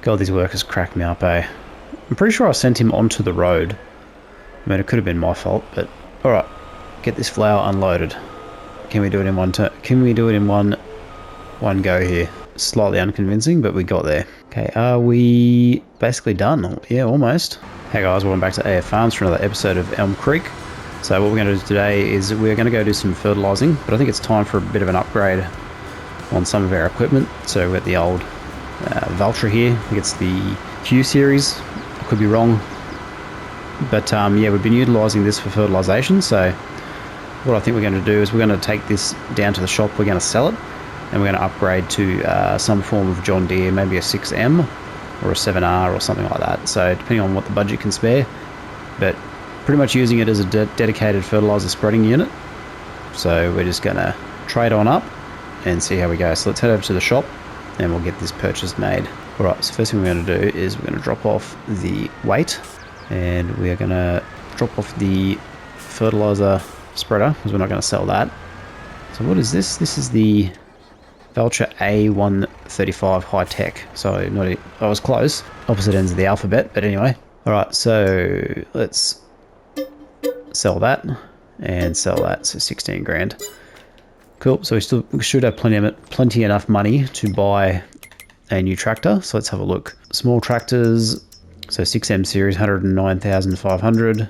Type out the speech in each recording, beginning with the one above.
God, these workers crack me up, eh? I'm pretty sure I sent him onto the road. I mean, it could have been my fault, but... Alright, get this flour unloaded. Can we do it in one turn? Can we do it in one go here? Slightly unconvincing, but we got there. Okay, are we basically done? Yeah, almost. Hey guys, welcome back to AF Farms for another episode of Elm Creek. So what we're going to do today is we're going to go do some fertilising, but I think it's time for a bit of an upgrade on some of our equipment. So we've got the old Valtra here. I think it's the Q series. I could be wrong. But yeah, we've been utilising this for fertilisation. So what I think we're going to do is we're going to take this down to the shop. We're going to sell it. And we're going to upgrade to some form of John Deere, maybe a 6M or a 7R or something like that. So depending on what the budget can spare. But pretty much using it as a dedicated fertiliser spreading unit. So we're just going to trade on up and see how we go. So let's head over to the shop and we'll get this purchase made. Alright, so first thing we're going to do is we're going to drop off the weight. And we are going to drop off the fertiliser spreader because we're not going to sell that. So what is this? This is the Valtra A135 High Tech. So I was close. Opposite ends of the alphabet, but anyway. Alright, so let's sell that and sell that. So 16 grand. Cool. So we should have plenty enough money to buy a new tractor. So let's have a look. Small tractors. So 6M series, 109,500.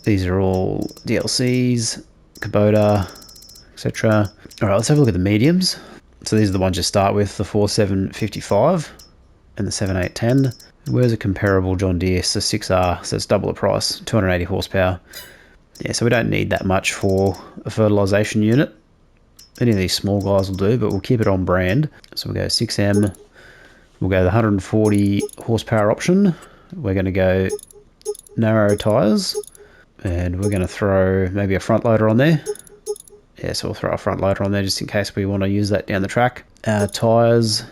These are all DLCs, Kubota, etc. Alright, let's have a look at the mediums. So these are the ones you start with, the 4755 and the 7810. Where's a comparable John Deere? So 6R, so it's double the price, 280 horsepower. Yeah, so we don't need that much for a fertilisation unit. Any of these small guys will do, but we'll keep it on brand. So we'll go 6M, we'll go the 140 horsepower option. We're going to go narrow tyres, and we're going to throw maybe a front loader on there. Yeah, so we'll throw a front loader on there just in case we want to use that down the track. Tyres,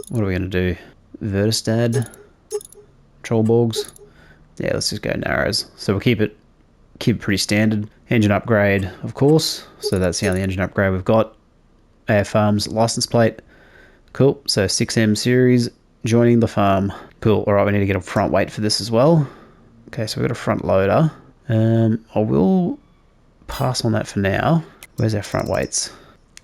what are we going to do? Vertistad, Trollborgs. Yeah, let's just go narrows. So we'll keep it pretty standard. Engine upgrade, of course. So that's the only engine upgrade we've got. AF Farms license plate. Cool. So 6M series joining the farm. Cool. All right, we need to get a front weight for this as well. Okay, so we've got a front loader. I will pass on that for now. Where's our front weights?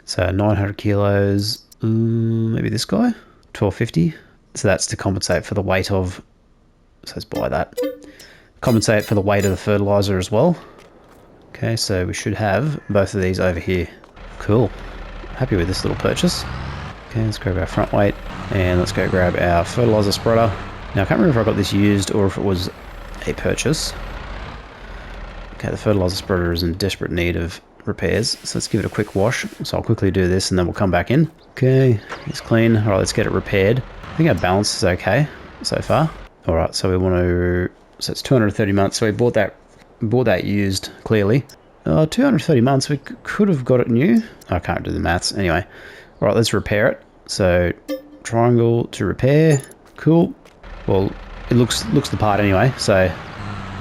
So 900 kilos, maybe this guy, 1250. So that's to compensate for the weight of, so let's buy that. Compensate for the weight of the fertilizer as well. Okay, so we should have both of these over here. Cool. Happy with this little purchase. Okay, let's grab our front weight and let's go grab our fertilizer spreader. Now I can't remember if I got this used or if it was a purchase. Okay, the fertilizer spreader is in desperate need of repairs, so let's give it a quick wash. So I'll quickly do this and then we'll come back in. Okay, it's clean. All right, let's get it repaired. I think our balance is okay so far. All right, so we want to, so it's 230 months. So we bought that used, clearly. 230 months, we could have got it new. I can't do the maths. Anyway, all right, let's repair it. So triangle to repair. Cool. Well, it looks the part anyway. So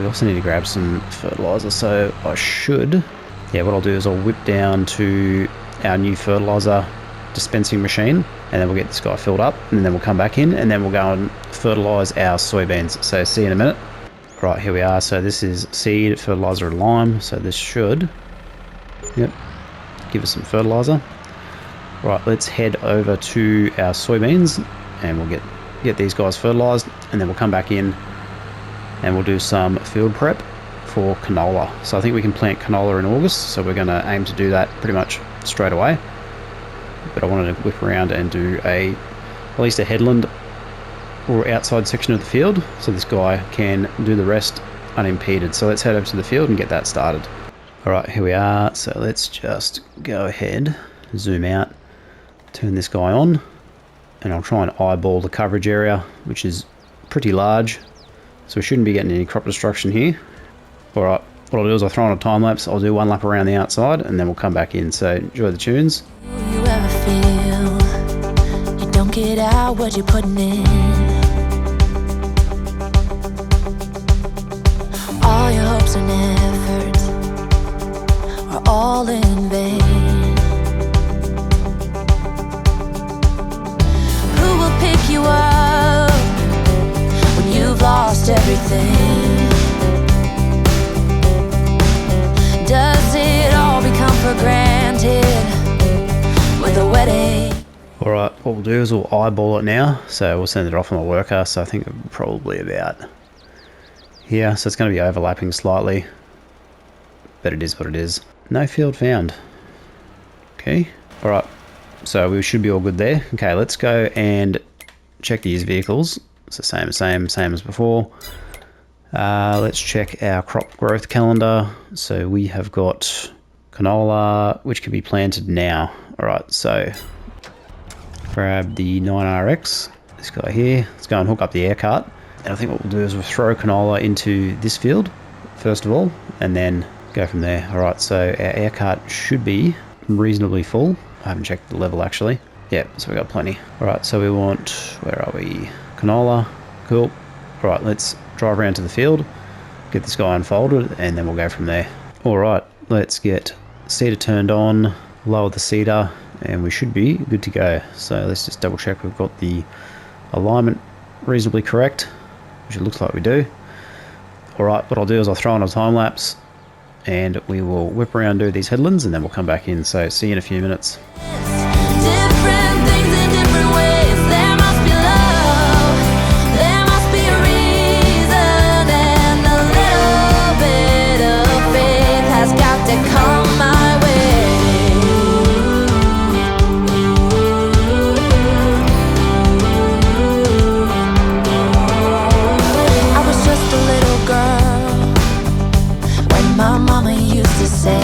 we also need to grab some fertilizer. So I should, yeah, what I'll do is I'll whip down to our new fertilizer dispensing machine and then we'll get this guy filled up and then we'll come back in and then we'll go and fertilize our soybeans. So see you in a minute. Right, here we are. So this is seed, fertilizer and lime. So this should, yep, give us some fertilizer. Right, let's head over to our soybeans and we'll get these guys fertilized and then we'll come back in and we'll do some field prep for canola. So I think we can plant canola in August, so we're going to aim to do that pretty much straight away. But I wanted to whip around and do at least a headland or outside section of the field so this guy can do the rest unimpeded. So let's head over to the field and get that started. Alright, here we are. So let's just go ahead, zoom out, turn this guy on, and I'll try and eyeball the coverage area, which is pretty large. So we shouldn't be getting any crop destruction here. Alright, what I'll do is I'll throw on a time lapse, I'll do one lap around the outside and then we'll come back in. So enjoy the tunes. You ever feel you don't get out what you're putting in? All your hopes and efforts are all in vain. Who will pick you up do is we'll eyeball it now. So we'll send it off on the worker. So I think probably about here. So it's going to be overlapping slightly. But it is what it is. No field found. Okay. Alright. So we should be all good there. Okay, let's go and check these vehicles. It's the same as before. Let's check our crop growth calendar. So we have got canola, which can be planted now. Alright, so grab the 9RX, this guy here. Let's go and hook up the air cart. And I think what we'll do is we'll throw canola into this field, first of all, and then go from there. Alright, so our air cart should be reasonably full. I haven't checked the level actually. Yeah, so we got plenty. Alright, so we want, where are we? Canola, cool. Alright, let's drive around to the field, get this guy unfolded, and then we'll go from there. Alright, let's get seeder turned on, lower the seeder, and we should be good to go. So let's just double check we've got the alignment reasonably correct, which it looks like we do. Alright, what I'll do is I'll throw on a time lapse and we will whip around, do these headlands, and then we'll come back in. So see you in a few minutes. Different things in different ways. There must be love. There must be a reason, and a little bit of faith has got to come my way. I was just a little girl when my mama used to say.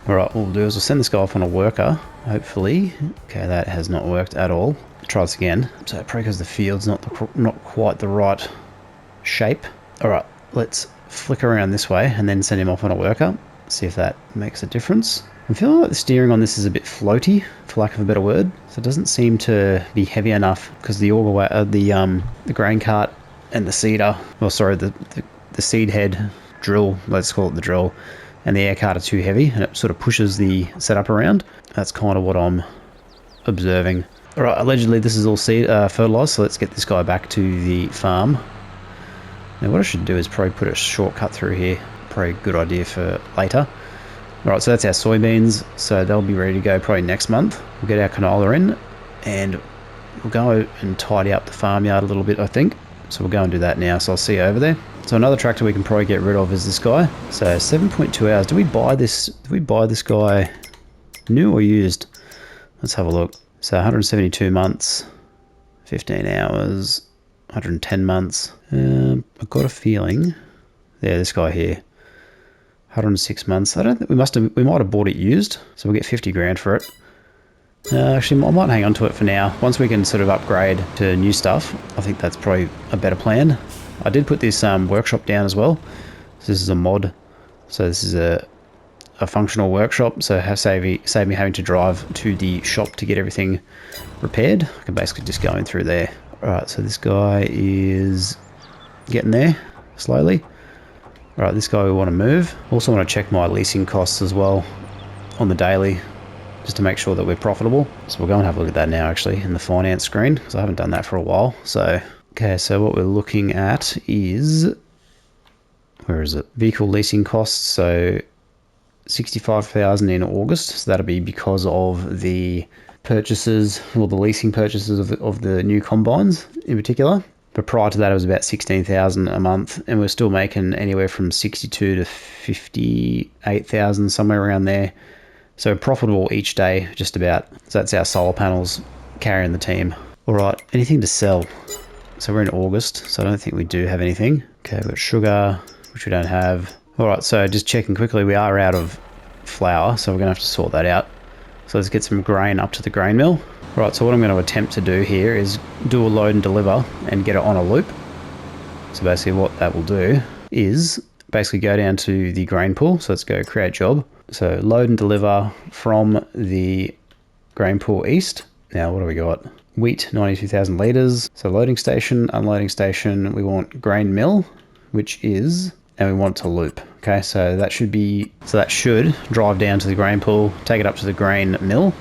Alright, what we'll do is we'll send this guy off on a worker, hopefully. Okay, that has not worked at all. Try this again. So probably because the field's not quite the right shape. Alright, let's flick around this way and then send him off on a worker. See if that makes a difference. I'm feeling like the steering on this is a bit floaty, for lack of a better word. So it doesn't seem to be heavy enough because the the grain cart and the seeder, well sorry, the seed head drill, let's call it the drill, and the air cart are too heavy, and it sort of pushes the setup around. That's kind of what I'm observing. Alright, allegedly this is all seed fertilized, so let's get this guy back to the farm. Now what I should do is probably put a shortcut through here. Probably a good idea for later. Alright, so that's our soybeans, so they'll be ready to go probably next month. We'll get our canola in, and we'll go and tidy up the farmyard a little bit, I think. So we'll go and do that now, so I'll see you over there. So another tractor we can probably get rid of is this guy. So 7.2 hours. Did we buy this guy new or used? Let's have a look. So 172 months, 15 hours, 110 months. I've got a feeling. Yeah, this guy here. 106 months. I don't think we might have bought it used. So we'll get 50 grand for it. Actually, I might hang on to it for now. Once we can sort of upgrade to new stuff, I think that's probably a better plan. I did put this workshop down as well. So this is a mod. So this is a functional workshop. So save me having to drive to the shop to get everything repaired. I can basically just go in through there. Alright, so this guy is getting there slowly. Alright, this guy we want to move. Also want to check my leasing costs as well on the daily, just to make sure that we're profitable. So we'll go and have a look at that now actually in the finance screen, because I haven't done that for a while. So okay, so what we're looking at is, where is it? Vehicle leasing costs. So 65,000 in August. So that'll be because of the purchases, or the leasing purchases of the new combines in particular. But prior to that, it was about 16,000 a month, and we're still making anywhere from 62 to 58,000, somewhere around there. So profitable each day, just about. So that's our solar panels carrying the team. All right, anything to sell? So we're in August, so I don't think we do have anything. Okay, we've got sugar, which we don't have. All right, so just checking quickly, we are out of flour, so we're gonna have to sort that out. So let's get some grain up to the grain mill. All right, so what I'm gonna attempt to do here is do a load and deliver and get it on a loop. So basically what that will do is basically go down to the grain pool. So let's go create job. So load and deliver from the grain pool east. Now what do we got? Wheat, 92,000 litres. So loading station, unloading station, we want grain mill, which is, and we want it to loop. Okay, so that should drive down to the grain pool, take it up to the grain mill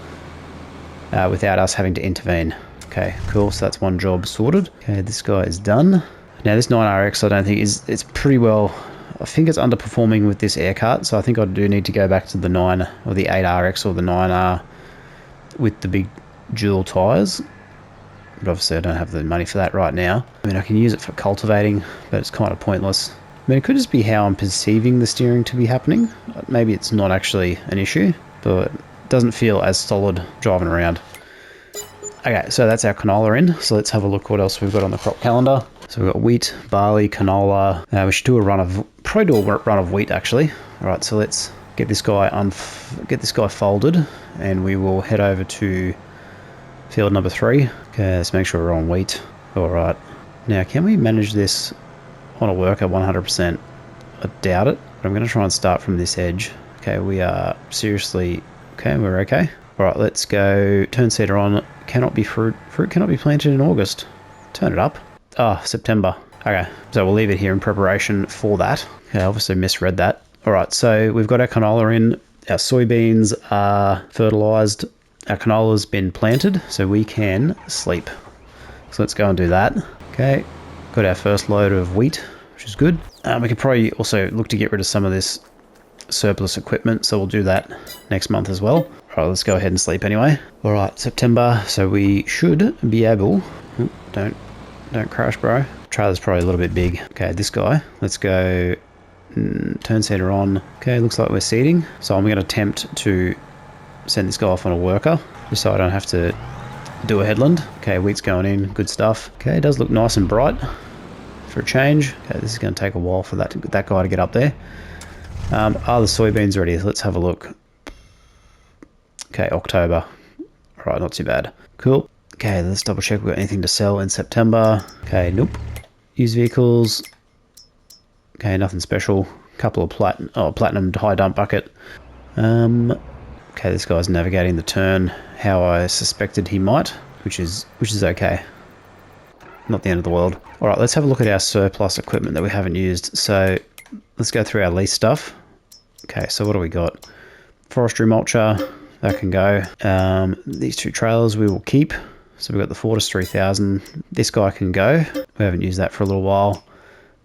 without us having to intervene. Okay, cool, so that's one job sorted. Okay, this guy is done. Now this 9RX I don't think it's pretty well, I think it's underperforming with this air cart, so I think I do need to go back to the 9 or the 8RX or the 9R with the big dual tyres. But obviously I don't have the money for that right now. I mean, I can use it for cultivating, but it's kind of pointless. I mean, it could just be how I'm perceiving the steering to be happening. Maybe it's not actually an issue, but it doesn't feel as solid driving around. Okay, so that's our canola in. So let's have a look what else we've got on the crop calendar. So we've got wheat, barley, canola. We should do a run of, probably do a run of wheat actually. All right, so let's get this guy folded, and we will head over to field number 3. Okay, let's make sure we're on wheat. All right. Now, can we manage this on a worker 100%? I doubt it, but I'm going to try and start from this edge. Okay, we are seriously... Okay, we're okay. All right, let's go. Turn seeder on. Cannot be fruit. Fruit cannot be planted in August. Turn it up. Ah, September. Okay, so we'll leave it here in preparation for that. Okay, I obviously misread that. All right, so we've got our canola in. Our soybeans are fertilized. Our canola's been planted, so we can sleep. So let's go and do that. Okay, got our first load of wheat, which is good. We could probably also look to get rid of some of this surplus equipment, so we'll do that next month as well. All right, let's go ahead and sleep anyway. All right, September, so we should be able... Oop, don't crash, bro. Trailer's probably a little bit big. Okay, this guy. Let's go... turn seeder on. Okay, looks like we're seeding. So I'm going to attempt to send this guy off on a worker, just so I don't have to do a headland. Okay, wheat's going in. Good stuff. Okay, it does look nice and bright for a change. Okay, this is going to take a while for that guy to get up there. Are the soybeans ready? Let's have a look. Okay, October. All right, not too bad. Cool. Okay, let's double check we've got anything to sell in September. Okay, nope. Used vehicles. Okay, nothing special. Couple of platinum high dump bucket. Okay, this guy's navigating the turn how I suspected he might, which is okay. Not the end of the world. All right, let's have a look at our surplus equipment that we haven't used. So let's go through our lease stuff. Okay, so what do we got? Forestry mulcher, that can go. These 2 trailers we will keep. So we've got the Fortis 3000. This guy can go. We haven't used that for a little while.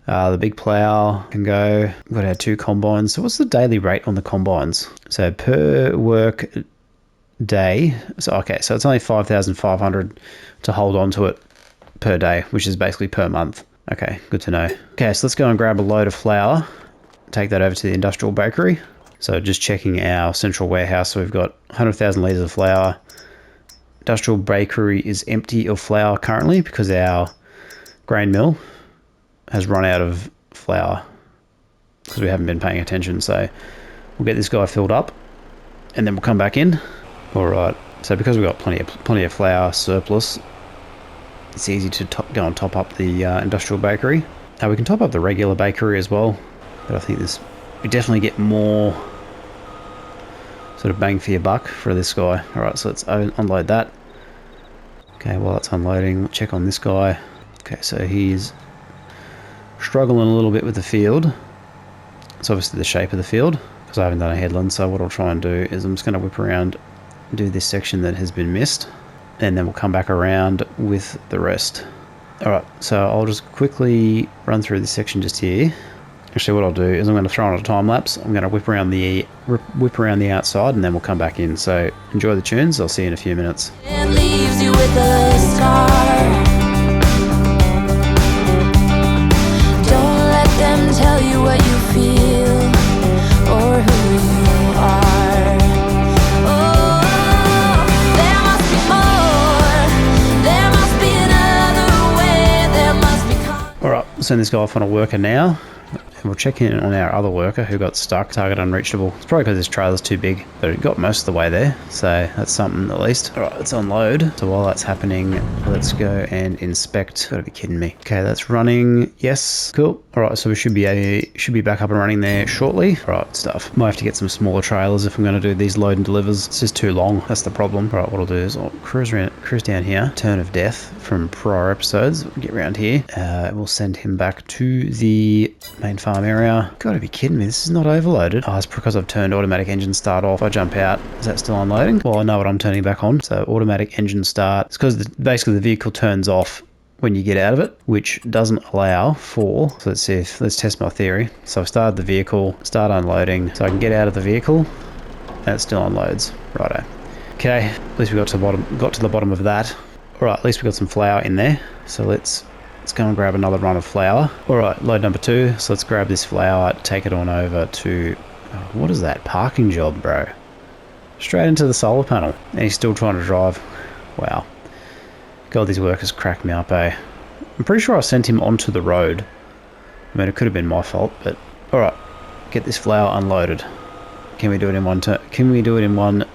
The big plow can go. We've got our 2 combines. So what's the daily rate on the combines? So per work day. So okay, so it's only 5,500 to hold on to it per day, which is basically per month. Okay, good to know. Okay, so let's go and grab a load of flour. Take that over to the industrial bakery. So just checking our central warehouse. So we've got 100,000 litres of flour. Industrial bakery is empty of flour currently because our grain mill has run out of flour because we haven't been paying attention. So we'll get this guy filled up and then we'll come back in. All right. So because we've got plenty of flour surplus, it's easy to go and top up the industrial bakery. Now we can top up the regular bakery as well, but I think we definitely get more sort of bang for your buck for this guy. All right, so let's unload that. Okay, while it's unloading, we'll check on this guy. Okay, so he's struggling a little bit with the field. It's obviously the shape of the field because I haven't done a headland. So what I'll try and do is I'm just going to whip around, do this section that has been missed, and then we'll come back around with the rest. All right, so I'll just quickly run through this section just here. Actually, what I'll do is I'm going to throw on a time lapse. I'm going to whip around the outside, and then we'll come back in. So enjoy the tunes. I'll see you in a few minutes. It leaves you with a scar. Don't let them tell you what you feel or who you are. Oh, there must be more. There must be another way. There must be. All right, I'll send this guy off on a worker now. We'll check in on our other worker who got stuck, target unreachable. It's probably because this trailer's too big, but it got most of the way there, so that's something at least. All right, let's unload. So while that's happening, let's go and inspect. Gotta be kidding me. Okay, that's running. Yes, cool. All right, so we should be back up and running there shortly. All right, stuff. Might have to get some smaller trailers if I'm going to do these load and delivers. It's just too long. That's the problem. All right, what I'll do is I'll cruise down here. Turn of Death from prior episodes. Get around here. We'll send him back to the main farm area. Gotta be kidding me, this is not overloaded. Oh, it's because I've turned automatic engine start off. I jump out. Is that still unloading? Well, I know what I'm turning back on. So automatic engine start. It's because basically the vehicle turns off when you get out of it, which doesn't allow for, so let's test my theory. So I've started the vehicle, start unloading, so I can get out of the vehicle, and it still unloads. Righto. Okay, at least we got to the bottom of that. Alright, at least we got some flour in there. So let's go and grab another run of flour. Alright, load number 2. So let's grab this flour, take it on over to... oh, what is that? Parking job, bro. Straight into the solar panel. And he's still trying to drive. Wow. God, these workers crack me up, eh? I'm pretty sure I sent him onto the road. I mean, it could have been my fault, but... Alright, get this flour unloaded. Can we do it in one turn? Can we do it in one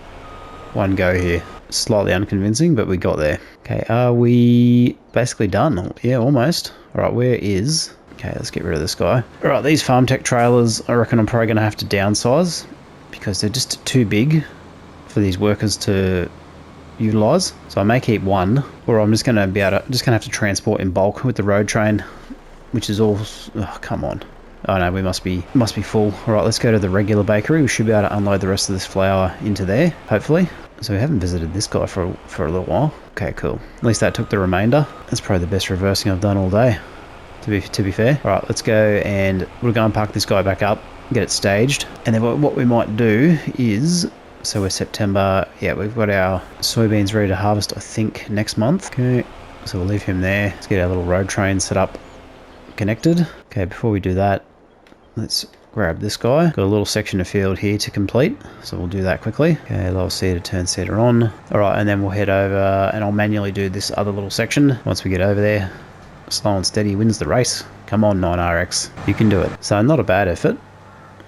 go here? Slightly unconvincing, but we got there. Okay, are we basically done? Yeah, almost. Alright, where is... okay, let's get rid of this guy. Alright, these farm tech trailers, I reckon I'm probably going to have to downsize because they're just too big for these workers to utilize. So I may keep one, or I'm just going to have to transport in bulk with the road train, which is all... oh, come on. Oh no, we must be full. Alright, let's go to the regular bakery. We should be able to unload the rest of this flour into there, hopefully. So we haven't visited this guy for a little while. Okay, cool. At least that took the remainder. That's probably the best reversing I've done all day, to be fair. Alright, let's go and we'll go and park this guy back up, get it staged. And then what we might do is... so we're September. Yeah, we've got our soybeans ready to harvest, I think, next month. Okay, so we'll leave him there. Let's get our little road train set up, connected. Okay, before we do that, let's grab this guy. Got a little section of field here to complete, so we'll do that quickly. Okay, lower seeder, turn seeder on. Alright, and then we'll head over and I'll manually do this other little section. Once we get over there, slow and steady wins the race. Come on, 9RX, you can do it. So not a bad effort.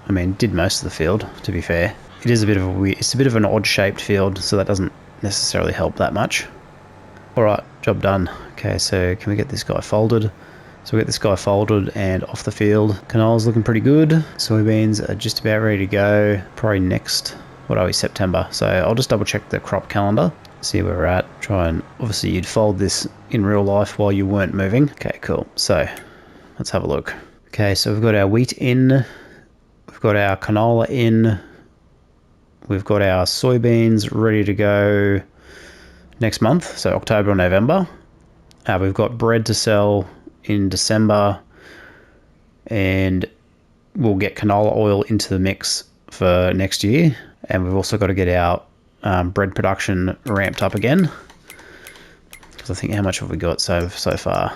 I mean, did most of the field, to be fair. It is a bit of it's a bit of an odd shaped field, so that doesn't necessarily help that much. Alright, job done. Okay, so can we get this guy folded? So we get this guy folded and off the field. Canola's looking pretty good. Soybeans are just about ready to go. Probably next, what are we, September. So I'll just double check the crop calendar, see where we're at. Try and, obviously you'd fold this in real life while you weren't moving. Okay, cool. So let's have a look. Okay, so we've got our wheat in. We've got our canola in. We've got our soybeans ready to go next month, so October or November. We've got bread to sell in December, and we'll get canola oil into the mix for next year. And we've also got to get our bread production ramped up again, because I think, how much have we got so far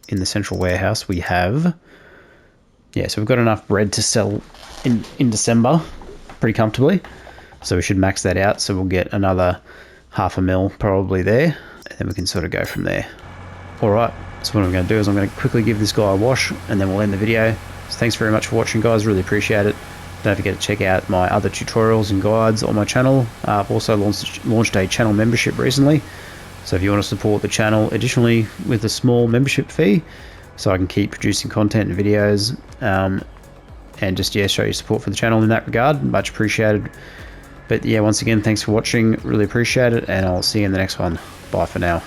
in the central warehouse? We have, yeah, so we've got enough bread to sell in December pretty comfortably, so we should max that out. So we'll get another 0.5 mil probably there, and then we can sort of go from there. All right, so what I'm going to do is I'm going to quickly give this guy a wash, and then we'll end the video. So thanks very much for watching, guys. Really appreciate it. Don't forget to check out my other tutorials and guides on my channel. I've also launched a channel membership recently, so if you want to support the channel additionally with a small membership fee, so I can keep producing content and videos, and just, yeah, show your support for the channel in that regard, much appreciated. But yeah, once again, thanks for watching, really appreciate it, and I'll see you in the next one. Bye for now.